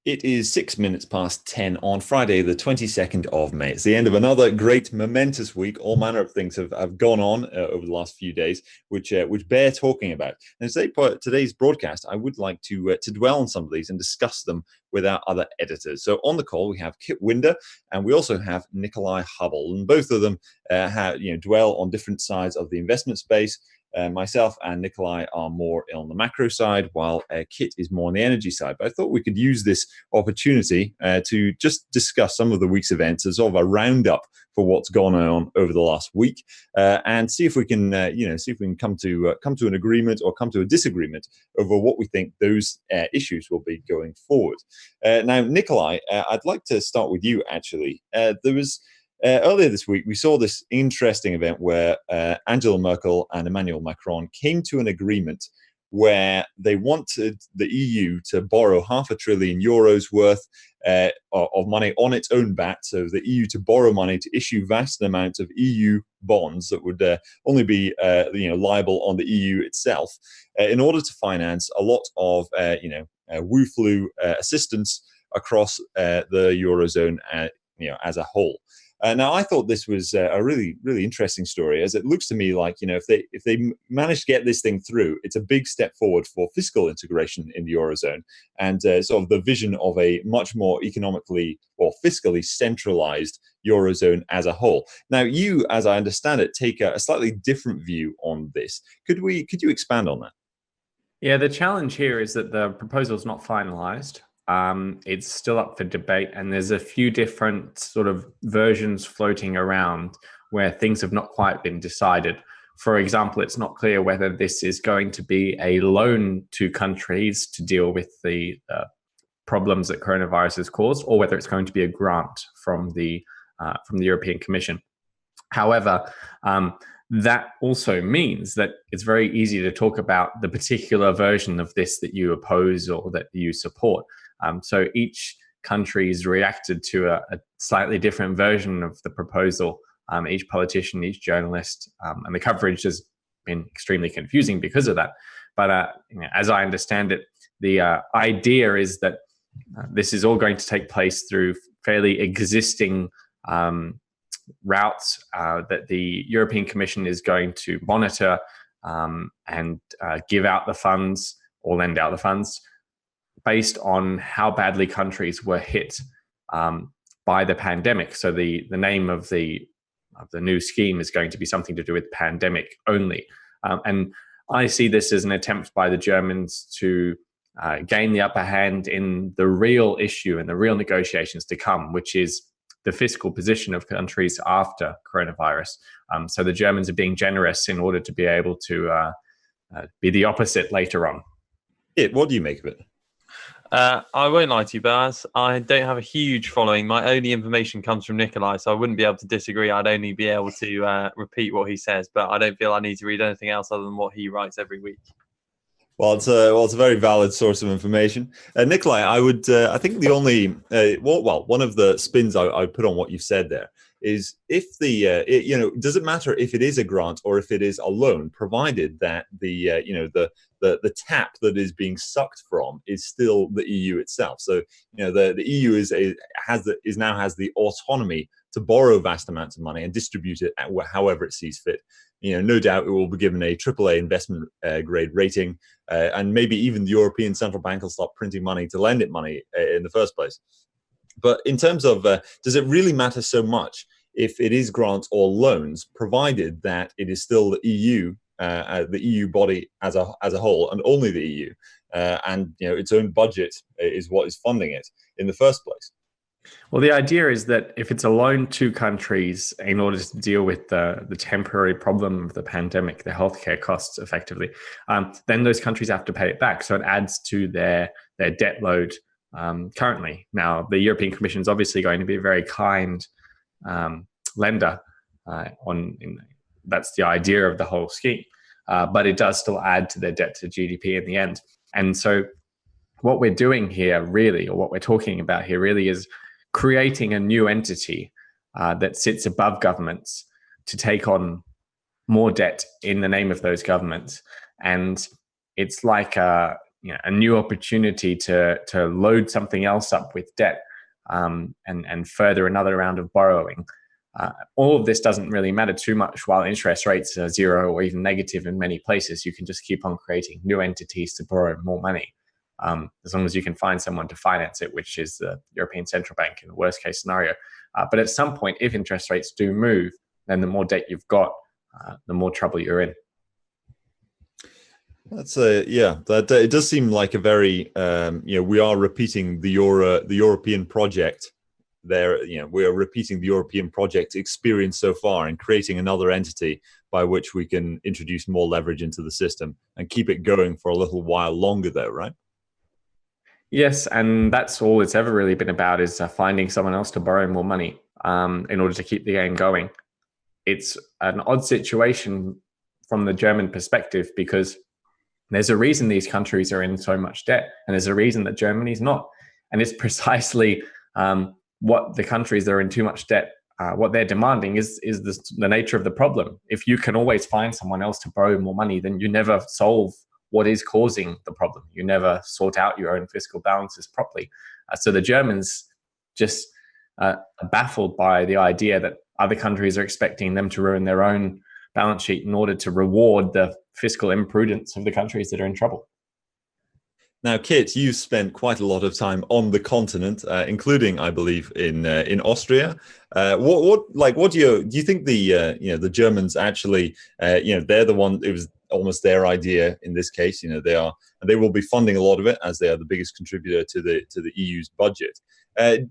It is 6 minutes past 10 on Friday, the 22nd of May. It's the end of another great, momentous week. All manner of things have gone on over the last few days, which bear talking about. And today's broadcast, I would like to dwell on some of these and discuss them with our other editors. So on the call, we have Kit Winder, and we also have Nickolai Hubble. And both of them dwell on different sides of the investment space. Myself and Nickolai are more on the macro side, while Kit is more on the energy side. But I thought we could use this opportunity to just discuss some of the week's events as sort of a roundup for what's gone on over the last week, and see if we can, come to an agreement or come to a disagreement over what we think those issues will be going forward. Now, Nickolai, I'd like to start with you. Actually, there was. Earlier this week, we saw this interesting event where Angela Merkel and Emmanuel Macron came to an agreement where they wanted the EU to borrow €500 billion worth of money on its own bat. So the EU to borrow money to issue vast amounts of EU bonds that would only be liable on the EU itself in order to finance a lot of Wu-flu assistance across the Eurozone as a whole. Now, I thought this was a really, really interesting story, as it looks to me like, if they manage to get this thing through, it's a big step forward for fiscal integration in the Eurozone and sort of the vision of a much more economically or fiscally centralized Eurozone as a whole. Now, you, as I understand it, take a slightly different view on this. Could you expand on that? Yeah, the challenge here is that the proposal is not finalized. It's still up for debate, and there's a few different sort of versions floating around where things have not quite been decided. For example, it's not clear whether this is going to be a loan to countries to deal with the problems that coronavirus has caused, or whether it's going to be a grant from the European Commission. However, that also means that it's very easy to talk about the particular version of this that you oppose or that you support. So each country's reacted to a slightly different version of the proposal. Each politician, each journalist, and the coverage has been extremely confusing because of that. But as I understand it, the idea is that this is all going to take place through fairly existing routes that the European Commission is going to monitor and give out the funds or lend out the funds based on how badly countries were hit by the pandemic. So the name of the new scheme is going to be something to do with pandemic only. And I see this as an attempt by the Germans to gain the upper hand in the real issue and the real negotiations to come, which is the fiscal position of countries after coronavirus. So the Germans are being generous in order to be able to be the opposite later on. What do you make of it? I won't lie to you, Boaz. I don't have a huge following. My only information comes from Nickolai, so I wouldn't be able to disagree. I'd only be able to repeat what he says, but I don't feel I need to read anything else other than what he writes every week. Well, it's a very valid source of information. Nickolai, I think the only, one of the spins I would put on what you've said there is if does it matter if it is a grant or if it is a loan, provided that the tap that is being sucked from is still the EU itself. So the EU has the autonomy to borrow vast amounts of money and distribute it however it sees fit. No doubt it will be given a AAA investment grade rating, and maybe even the European Central Bank will start printing money to lend it money in the first place. But in terms of, does it really matter so much if it is grants or loans, provided that it is still the EU body as a whole, and only the EU, and its own budget is what is funding it in the first place? Well, the idea is that if it's a loan to countries in order to deal with the temporary problem of the pandemic, the healthcare costs effectively, then those countries have to pay it back. So it adds to their debt load currently. Now, the European Commission is obviously going to be a very kind lender. That's the idea of the whole scheme. But it does still add to their debt to GDP in the end. And so what we're doing here really, or what we're talking about here really, is creating a new entity that sits above governments to take on more debt in the name of those governments. And it's like a new opportunity to load something else up with debt, and further another round of borrowing. All of this doesn't really matter too much while interest rates are zero or even negative in many places. You can just keep on creating new entities to borrow more money, as long as you can find someone to finance it, which is the European Central Bank in the worst case scenario. But at some point, if interest rates do move, then the more debt you've got, the more trouble you're in. That's that it does seem like a very we are repeating the European project there. We are repeating the European project experience so far and creating another entity by which we can introduce more leverage into the system and keep it going for a little while longer though, right? Yes, and that's all it's ever really been about, is finding someone else to borrow more money in order to keep the game going. It's an odd situation from the German perspective, because there's a reason these countries are in so much debt, and there's a reason that Germany's not. And it's precisely what the countries that are in too much debt, what they're demanding is the nature of the problem. If you can always find someone else to borrow more money, then you never solve what is causing the problem. You never sort out your own fiscal balances properly. So the Germans just are baffled by the idea that other countries are expecting them to ruin their own balance sheet in order to reward the fiscal imprudence of the countries that are in trouble. Now, Kit, you've spent quite a lot of time on the continent, including, I believe, in Austria. What do you think the Germans actually, they're the one, it was almost their idea in this case. They will be funding a lot of it, as they are the biggest contributor to the EU's budget.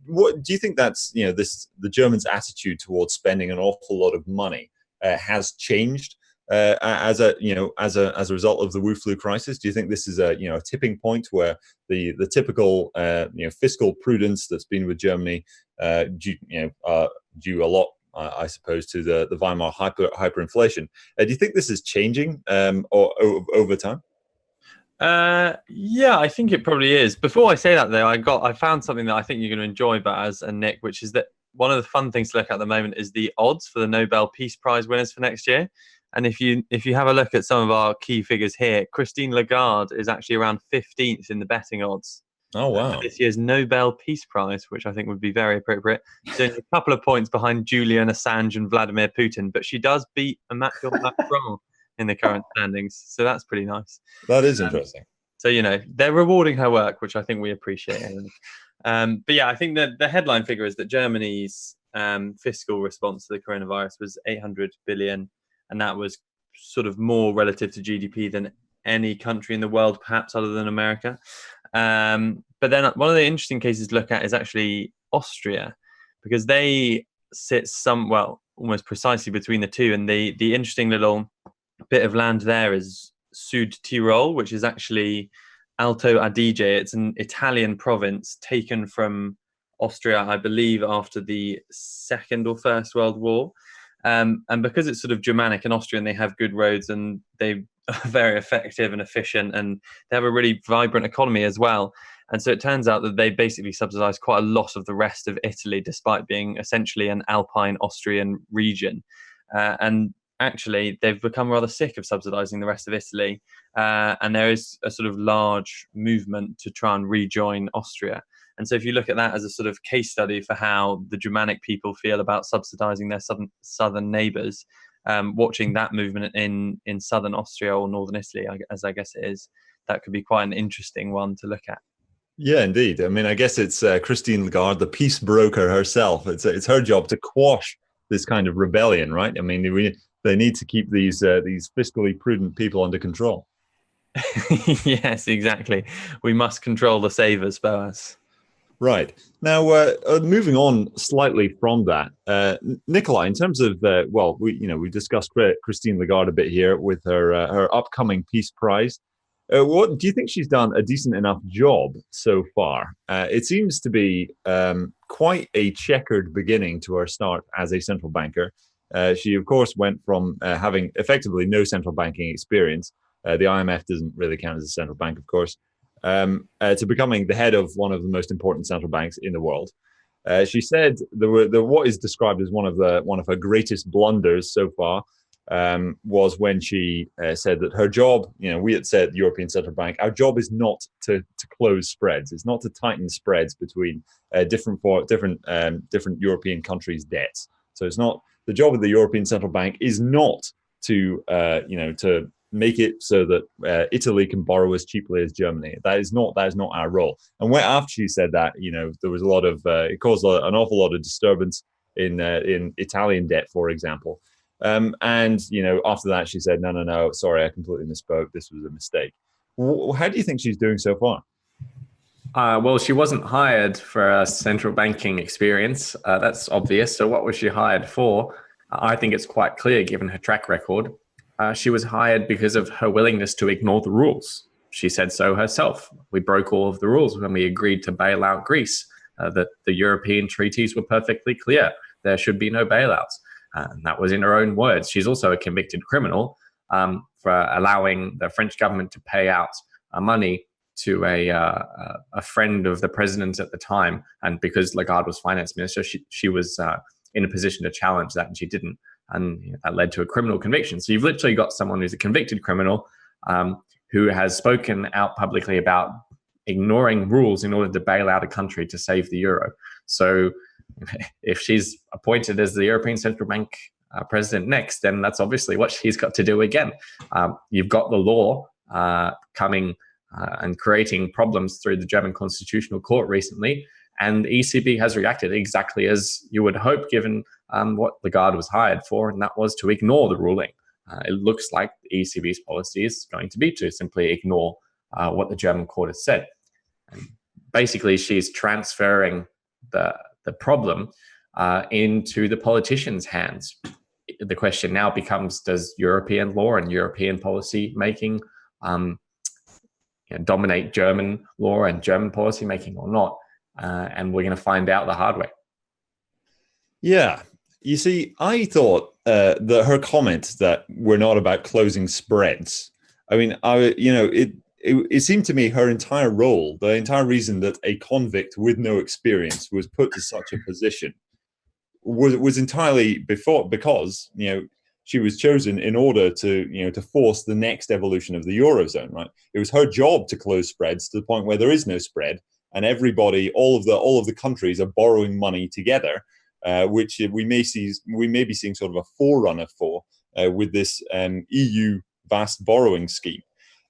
What do you think that's the Germans' attitude towards spending an awful lot of money has changed as a result of the Wu flu crisis? Do you think this is a tipping point where the typical fiscal prudence that's been with Germany due a lot, I suppose, to the Weimar hyperinflation? Do you think this is changing or over time? Yeah, I think it probably is. Before I say that, though, I found something that I think you're going to enjoy, Baz and Nick, which is that one of the fun things to look at the moment is the odds for the Nobel Peace Prize winners for next year. And if you have a look at some of our key figures here, Christine Lagarde is actually around 15th in the betting odds. Oh, wow. For this year's Nobel Peace Prize, which I think would be very appropriate. So a couple of points behind Julian Assange and Vladimir Putin, but she does beat Emmanuel Macron in the current standings. So that's pretty nice. That is interesting. So, they're rewarding her work, which I think we appreciate. But yeah, I think that the headline figure is that Germany's fiscal response to the coronavirus was 800 billion. And that was sort of more relative to GDP than any country in the world, perhaps other than America. But then one of the interesting cases to look at is actually Austria, because they sit almost precisely between the two. And the interesting little bit of land there is Südtirol, which is actually Alto Adige. It's an Italian province taken from Austria, I believe, after the Second or First World War. And because it's sort of Germanic and Austrian, they have good roads and they are very effective and efficient, and they have a really vibrant economy as well. And so it turns out that they basically subsidize quite a lot of the rest of Italy, despite being essentially an Alpine Austrian region. And actually, they've become rather sick of subsidizing the rest of Italy. And there is a sort of large movement to try and rejoin Austria. And so if you look at that as a sort of case study for how the Germanic people feel about subsidizing their southern neighbors, watching that movement in southern Austria or northern Italy, as I guess it is, that could be quite an interesting one to look at. Yeah, indeed. I mean, I guess it's Christine Lagarde, the peace broker herself. It's her job to quash this kind of rebellion, right? I mean, they need to keep these fiscally prudent people under control. Yes, exactly. We must control the savers, Boaz. Right. Now, moving on slightly from that, Nickolai, in terms of, we discussed Christine Lagarde a bit here with her upcoming Peace Prize. What do you think she's done a decent enough job so far? It seems to be quite a checkered beginning to her start as a central banker. She, of course, went from having effectively no central banking experience. The IMF doesn't really count as a central bank, of course. To becoming the head of one of the most important central banks in the world. She said what is described as one of her greatest blunders so far was when she said that her job, we had said, the European Central Bank, our job is not to close spreads. It's not to tighten spreads between different European countries' debts. So it's not, the job of the European Central Bank is not to to make it so that Italy can borrow as cheaply as Germany. That is not our role. And after she said that, there was a lot of it caused an awful lot of disturbance in Italian debt, for example. And after that, she said, no, sorry, I completely misspoke. This was a mistake. How do you think she's doing so far? Well, she wasn't hired for a central banking experience. That's obvious. So what was she hired for? I think it's quite clear, given her track record. She was hired because of her willingness to ignore the rules. She said so herself. We broke all of the rules when we agreed to bail out Greece. That the European treaties were perfectly clear. There should be no bailouts. And that was in her own words. She's also a convicted criminal for allowing the French government to pay out money to a friend of the president at the time. And because Lagarde was finance minister, she was in a position to challenge that, and she didn't. And that led to a criminal conviction. So you've literally got someone who's a convicted criminal who has spoken out publicly about ignoring rules in order to bail out a country to save the euro. So if she's appointed as the European Central Bank president next, then that's obviously what she's got to do again. You've got the law coming and creating problems through the German Constitutional Court recently, and the ECB has reacted exactly as you would hope, given what Lagarde was hired for, and that was to ignore the ruling. It looks like the ECB's policy is going to be to simply ignore what the German court has said. And basically, she's transferring the problem into the politicians' hands. The question now becomes, does European law and European policy making dominate German law and German policy making or not? And we're going to find out the hard way. Yeah. You see, I thought that her comment that we're not about closing spreads, I mean, it seemed to me her entire role, the entire reason that a convict with no experience was put to such a position was entirely because she was chosen in order to force the next evolution of the Eurozone, right? It was her job to close spreads to the point where there is no spread, and everybody, all of the countries are borrowing money together, which we may be seeing sort of a forerunner for with this EU vast borrowing scheme.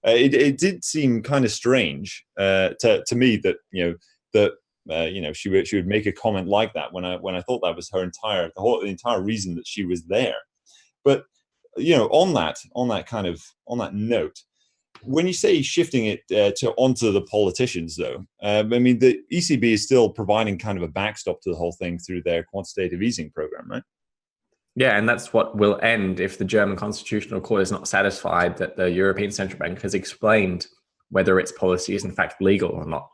It did seem kind of strange to me that she would make a comment like that when I thought that was the entire reason that she was there. But on that note, when you say shifting it onto the politicians, though, I mean, the ECB is still providing kind of a backstop to the whole thing through their quantitative easing program, right? Yeah, and that's what will end if the German Constitutional Court is not satisfied that the European Central Bank has explained whether its policy is in fact legal or not.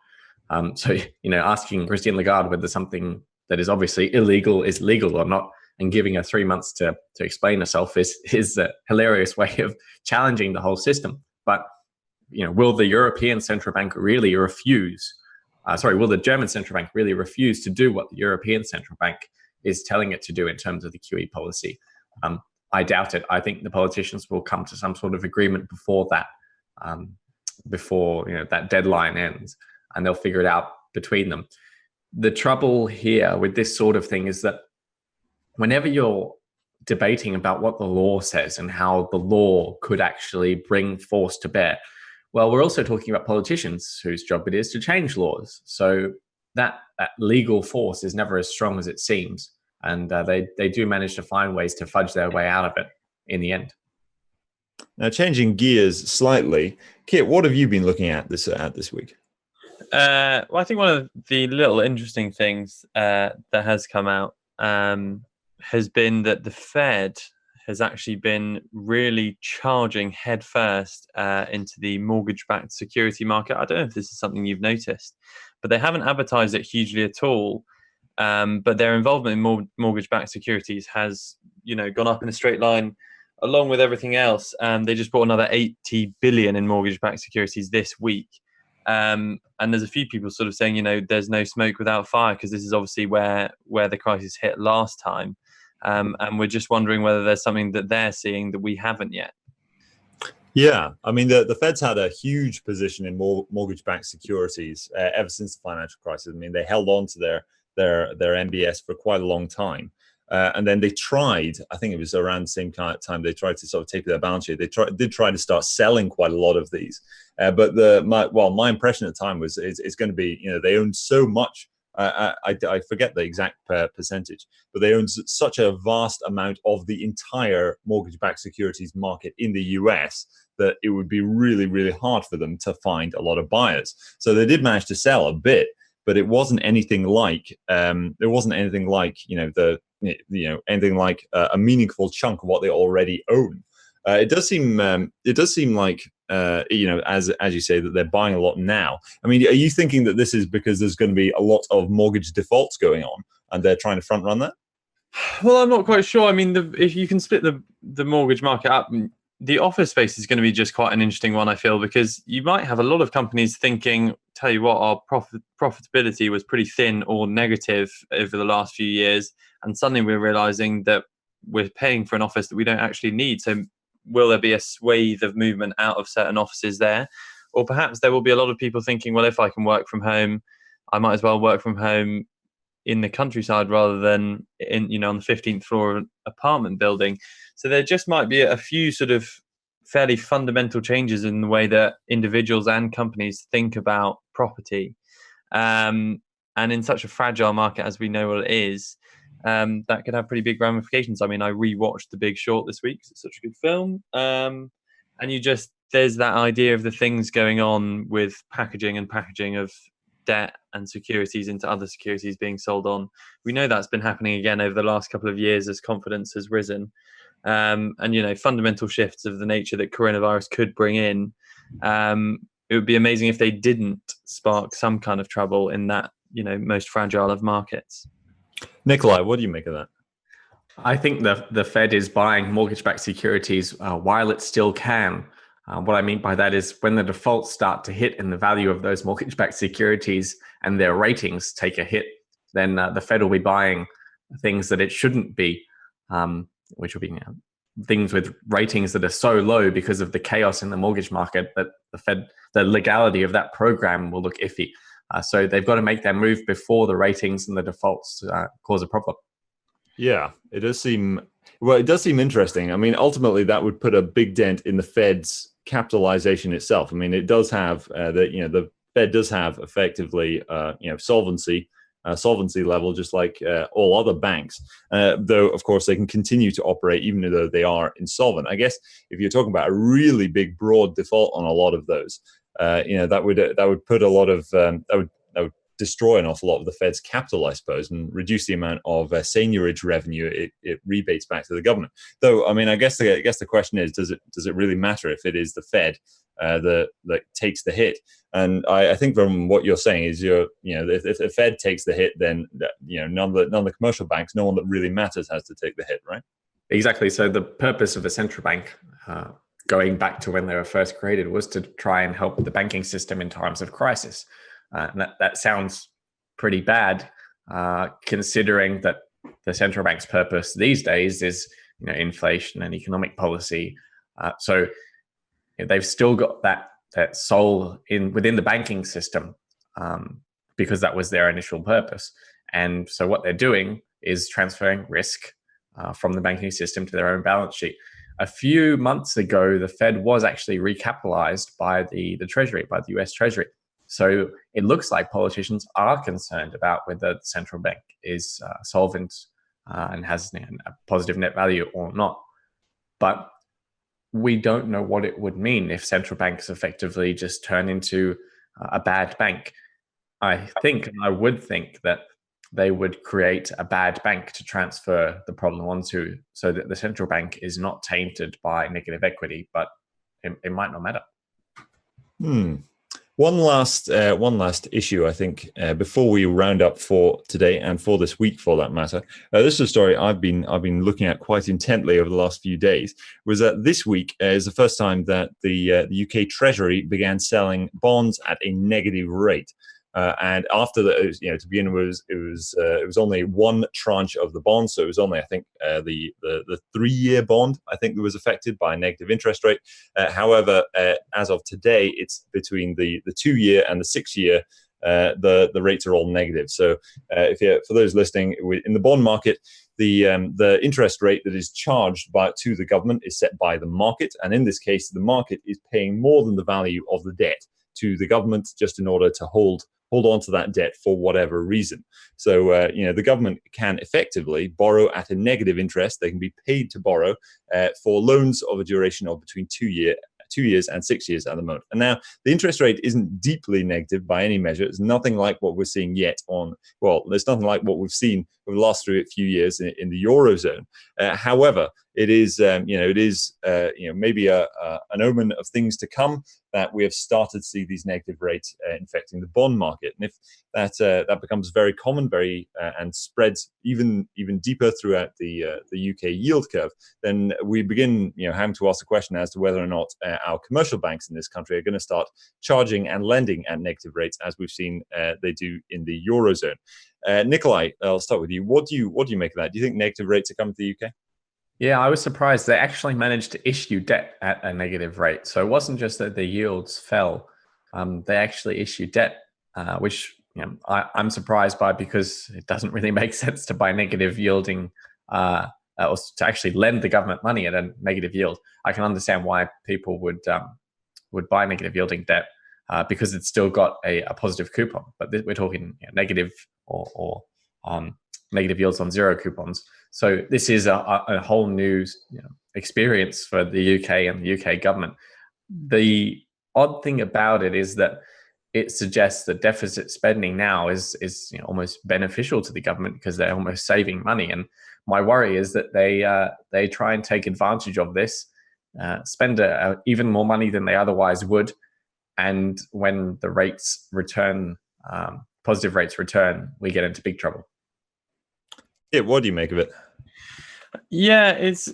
So asking Christine Lagarde whether something that is obviously illegal is legal or not, and giving her 3 months to explain herself is a hilarious way of challenging the whole system. But will the European Central Bank really refuse? Will the German Central Bank really refuse to do what the European Central Bank is telling it to do in terms of the QE policy? I doubt it. I think the politicians will come to some sort of agreement before that, that deadline ends, and they'll figure it out between them. The trouble here with this sort of thing is that whenever you're debating about what the law says and how the law could actually bring force to bear, well, we're also talking about politicians whose job it is to change laws. So that legal force is never as strong as it seems. And they do manage to find ways to fudge their way out of it in the end. Now, changing gears slightly, Kit, what have you been looking at this week? Well, I think one of the little interesting things that has come out has been that the Fed has actually been really charging headfirst into the mortgage-backed security market. I don't know if this is something you've noticed, but they haven't advertised it hugely at all. But their involvement in mortgage-backed securities has, gone up in a straight line along with everything else. They just bought another 80 billion in mortgage-backed securities this week. And there's a few people sort of saying, there's no smoke without fire, because this is obviously where the crisis hit last time. and we're just wondering whether there's something that they're seeing that we haven't yet. Yeah, I mean, the Fed's had a huge position in mortgage-backed securities ever since the financial crisis. I mean, they held on to their MBS for quite a long time. And then they tried, I think it was around the same kind of time, they tried to sort of taper their balance sheet. They did try to start selling quite a lot of these. But my impression at the time was it's going to be, they own so much. I forget the exact percentage, but they own such a vast amount of the entire mortgage-backed securities market in the US that it would be really, really hard for them to find a lot of buyers. So they did manage to sell a bit, but it wasn't anything like anything like a meaningful chunk of what they already own. It does seem like as you say, that they're buying a lot now. I mean, are you thinking that this is because there's going to be a lot of mortgage defaults going on and they're trying to front run that? Well, I'm not quite sure. I mean, if you can split the mortgage market up, the office space is going to be just quite an interesting one, I feel, because you might have a lot of companies thinking, tell you what, our profitability was pretty thin or negative over the last few years. And suddenly we're realizing that we're paying for an office that we don't actually need. So will there be a swathe of movement out of certain offices there? Or perhaps there will be a lot of people thinking, well, if I can work from home, I might as well work from home in the countryside rather than on the 15th floor of an apartment building. So there just might be a few sort of fairly fundamental changes in the way that individuals and companies think about property. And in such a fragile market as we know what it is, that could have pretty big ramifications. I mean, I rewatched The Big Short this week because it's such a good film. And there's that idea of the things going on with packaging of debt and securities into other securities being sold on. We know that's been happening again over the last couple of years as confidence has risen. And fundamental shifts of the nature that coronavirus could bring in. It would be amazing if they didn't spark some kind of trouble in that, most fragile of markets. Nickolai, what do you make of that? I think the Fed is buying mortgage-backed securities while it still can. What I mean by that is when the defaults start to hit and the value of those mortgage-backed securities and their ratings take a hit, then the Fed will be buying things that it shouldn't be, which will be things with ratings that are so low because of the chaos in the mortgage market that the legality of that program will look iffy. So they've got to make their move before the ratings and the defaults cause a problem. Yeah, it does seem interesting. I mean, ultimately, that would put a big dent in the Fed's capitalization itself. I mean, it does have the Fed does have effectively solvency level, just like all other banks. Though, of course, they can continue to operate even though they are insolvent. I guess if you're talking about a really big, broad default on a lot of those, that would put a lot of that would destroy an awful lot of the Fed's capital, I suppose, and reduce the amount of seigniorage revenue it rebates back to the government. Though, I mean, I guess the question is, does it really matter if it is the Fed that takes the hit? And I think from what you're saying is, if the Fed takes the hit, then none of the commercial banks, no one that really matters has to take the hit, right? Exactly. So the purpose of a central bank, going back to when they were first created, was to try and help the banking system in times of crisis. And that sounds pretty bad, considering that the central bank's purpose these days is inflation and economic policy. So they've still got that soul within the banking system, because that was their initial purpose. And so what they're doing is transferring risk from the banking system to their own balance sheet. A few months ago, the Fed was actually recapitalized by the Treasury, by the US Treasury. So it looks like politicians are concerned about whether the central bank is solvent and has a positive net value or not. But we don't know what it would mean if central banks effectively just turn into a bad bank. I would think that they would create a bad bank to transfer the problem onto, so that the central bank is not tainted by negative equity, but it might not matter. One last issue, I think, before we round up for today and for this week, for that matter. This is a story I've been looking at quite intently over the last few days. Was that this week is the first time that the UK Treasury began selling bonds at a negative rate. And after that, to begin with, it was only one tranche of the bond, so it was only, I think, the 3-year bond, I think, that was affected by a negative interest rate. However, as of today, it's between the 2-year and the 6-year. The rates are all negative. So, for those listening, in the bond market, the interest rate that is charged to the government is set by the market, and in this case, the market is paying more than the value of the debt to the government, just in order to hold on to that debt for whatever reason. So, the government can effectively borrow at a negative interest. They can be paid to borrow for loans of a duration of between 2 years and 6 years at the moment. And now the interest rate isn't deeply negative by any measure. It's nothing like what we're seeing yet there's nothing like what we've seen over the last few years in the Eurozone. However, it is, maybe an omen of things to come, that we have started to see these negative rates infecting the bond market. And if that becomes very common, and spreads even deeper throughout the UK yield curve, then we begin having to ask the question as to whether or not our commercial banks in this country are going to start charging and lending at negative rates, as we've seen they do in the Eurozone. Nickolai, I'll start with you. What do you make of that? Do you think negative rates are coming to the UK? Yeah, I was surprised they actually managed to issue debt at a negative rate. So it wasn't just that the yields fell; they actually issued debt, which I'm surprised by, because it doesn't really make sense to buy negative yielding, or to actually lend the government money at a negative yield. I can understand why people would buy negative yielding debt, because it's still got a positive coupon. But we're talking negative or negative yields on zero coupons. So this is a whole new experience for the UK and the UK government. The odd thing about it is that it suggests that deficit spending now is almost beneficial to the government, because they're almost saving money. And my worry is that they try and take advantage of this, spend even more money than they otherwise would, and when the rates return, positive rates return, we get into big trouble. Yeah, what do you make of it? Yeah, it's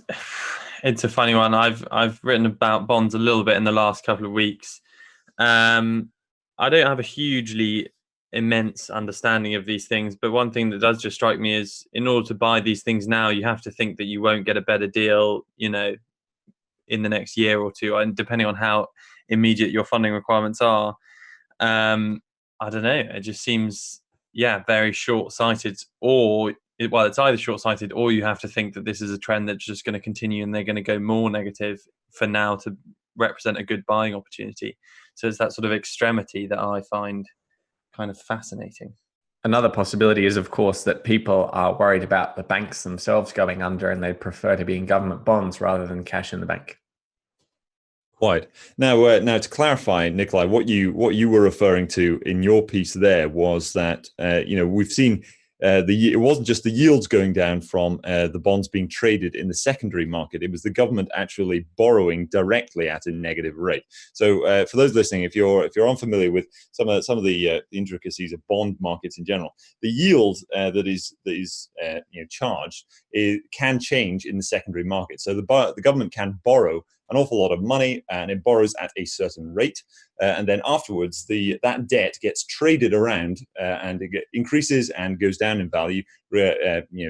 a funny one. I've written about bonds a little bit in the last couple of weeks. I don't have a hugely immense understanding of these things, but one thing that does just strike me is, in order to buy these things now, you have to think that you won't get a better deal, in the next year or two, and depending on how immediate your funding requirements are. I don't know. It just seems, very short-sighted, it's either short-sighted, or you have to think that this is a trend that's just going to continue and they're going to go more negative for now to represent a good buying opportunity. So it's that sort of extremity that I find kind of fascinating. Another possibility is, of course, that people are worried about the banks themselves going under, and they prefer to be in government bonds rather than cash in the bank. Quite. Now, to clarify, Nickolai, what you were referring to in your piece there was that we've seen it wasn't just the yields going down from the bonds being traded in the secondary market. It was the government actually borrowing directly at a negative rate. So, for those listening, if you're unfamiliar with some of the intricacies of bond markets in general, the yield that is charged can change in the secondary market. So the government can borrow an awful lot of money, and it borrows at a certain rate, and then afterwards that debt gets traded around, and it increases and goes down in value,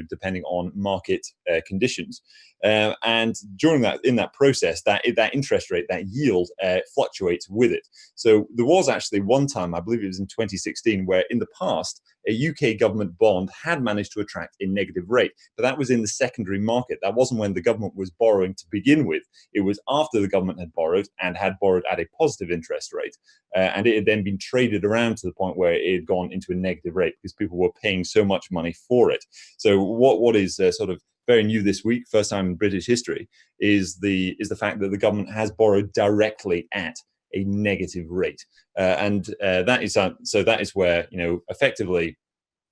depending on market conditions. And during that process, that interest rate, that yield, fluctuates with it. So there was actually one time, I believe it was in 2016, where in the past a UK government bond had managed to attract a negative rate, but that was in the secondary market. That wasn't when the government was borrowing to begin with. It was after the government had borrowed at a positive interest rate, and it had then been traded around to the point where it had gone into a negative rate because people were paying so much money for it. So what is sort of very new this week, first time in British history, is the fact that the government has borrowed directly at a negative rate, and that is where effectively,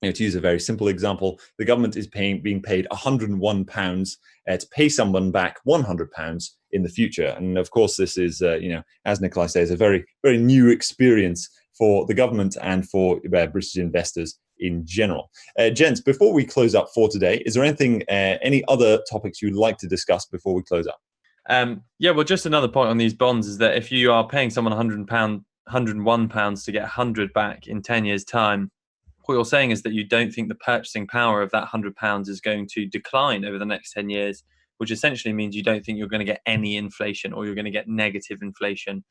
to use a very simple example, the government is being paid £101 to pay someone back £100 in the future, and of course this is as Nickolai says, a very, very new experience for the government and for British investors in general. Gents, before we close up for today, is there any other topics you'd like to discuss before we close up? Well, just another point on these bonds is that if you are paying someone £101 to get 100 back in 10 years' time, what you're saying is that you don't think the purchasing power of that £100 is going to decline over the next 10 years, which essentially means you don't think you're going to get any inflation, or you're going to get negative inflation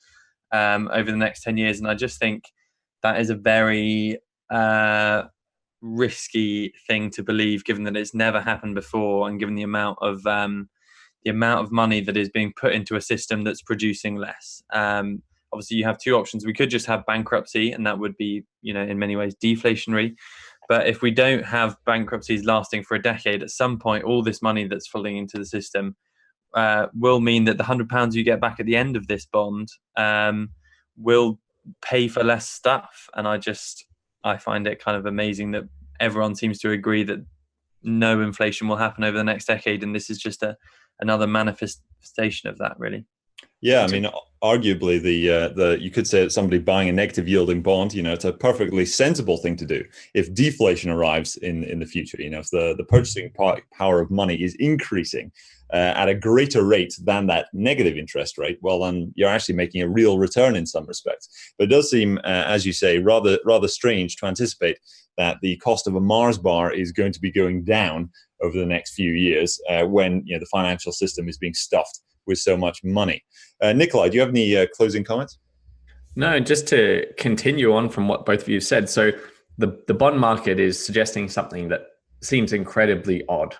over the next 10 years. And I just think that is a very risky thing to believe, given that it's never happened before, and given the amount of money that is being put into a system that's producing less. Obviously, you have two options. We could just have bankruptcy, and that would be, in many ways deflationary. But if we don't have bankruptcies lasting for a decade, at some point, all this money that's flooding into the system will mean that the £100 you get back at the end of this bond will pay for less stuff. And I find it kind of amazing that everyone seems to agree that no inflation will happen over the next decade, and this is just another manifestation of that, really. Yeah, I mean, arguably, the you could say that somebody buying a negative yielding bond, it's a perfectly sensible thing to do if deflation arrives in the future. If the purchasing power of money is increasing at a greater rate than that negative interest rate, well, then you're actually making a real return in some respects. But it does seem, as you say, rather strange to anticipate that the cost of a Mars bar is going to be going down over the next few years when the financial system is being stuffed with so much money. Nickolai, do you have any closing comments? No, just to continue on from what both of you said. So the bond market is suggesting something that seems incredibly odd.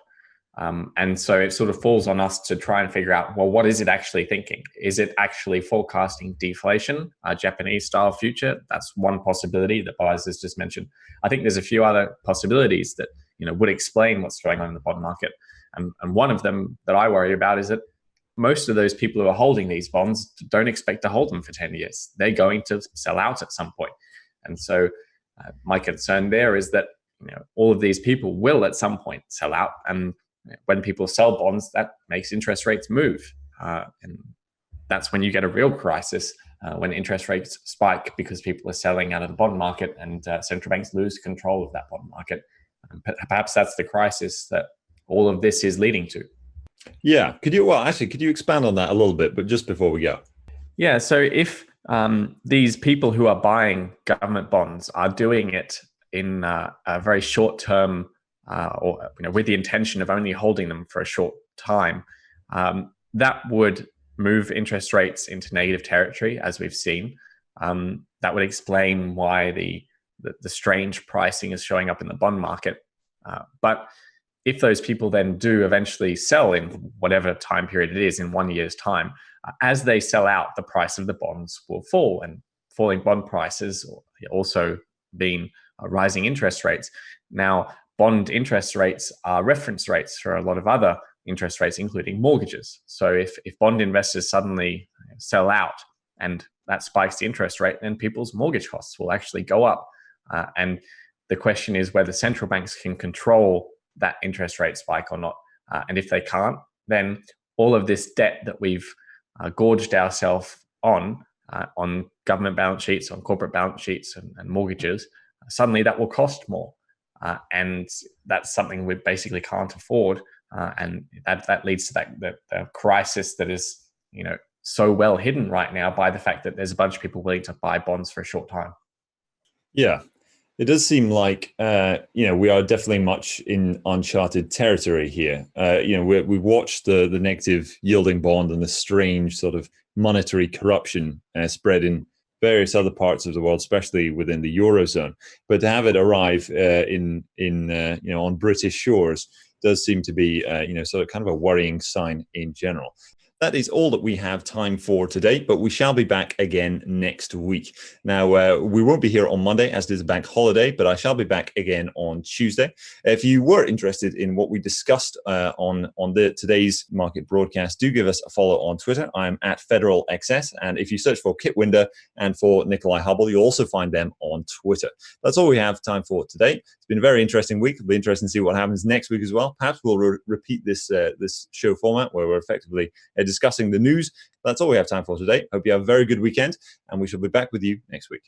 And so it sort of falls on us to try and figure out, well, what is it actually thinking? Is it actually forecasting deflation, a Japanese-style future? That's one possibility that Boaz has just mentioned. I think there's a few other possibilities that would explain what's going on in the bond market. And one of them that I worry about is that most of those people who are holding these bonds don't expect to hold them for 10 years. They're going to sell out at some point. And so my concern there is that all of these people will at some point sell out. And when people sell bonds, that makes interest rates move. And that's when you get a real crisis, when interest rates spike because people are selling out of the bond market, and central banks lose control of that bond market. And perhaps that's the crisis that all of this is leading to. Yeah. Could you expand on that a little bit, but just before we go? Yeah. So if these people who are buying government bonds are doing it in a very short term, or with the intention of only holding them for a short time, that would move interest rates into negative territory, as we've seen. That would explain why the strange pricing is showing up in the bond market. But if those people then do eventually sell in whatever time period it is, in 1 year's time, as they sell out, the price of the bonds will fall, and falling bond prices also mean rising interest rates. Now, bond interest rates are reference rates for a lot of other interest rates, including mortgages. So if bond investors suddenly sell out and that spikes the interest rate, then people's mortgage costs will actually go up. And the question is whether central banks can control that interest rate spike or not. And if they can't, then all of this debt that we've gorged ourselves on government balance sheets, on corporate balance sheets and mortgages, suddenly that will cost more. And that's something we basically can't afford. And that leads to the crisis that is, so well hidden right now by the fact that there's a bunch of people willing to buy bonds for a short time. Yeah. It does seem like, we are definitely much in uncharted territory here. We've watched the negative yielding bond and the strange sort of monetary corruption spread in various other parts of the world, especially within the Eurozone. But to have it arrive on British shores does seem to be, sort of kind of a worrying sign in general. That is all that we have time for today, but we shall be back again next week. Now, we won't be here on Monday, as it is a bank holiday, but I shall be back again on Tuesday. If you were interested in what we discussed on today's market broadcast, do give us a follow on Twitter. I'm at FederalXS, and if you search for Kit Winder and for Nickolai Hubble, you'll also find them on Twitter. That's all we have time for today. It's been a very interesting week. It'll be interesting to see what happens next week as well. Perhaps we'll repeat this show format where we're effectively discussing the news. That's all we have time for today. Hope you have a very good weekend, and we shall be back with you next week.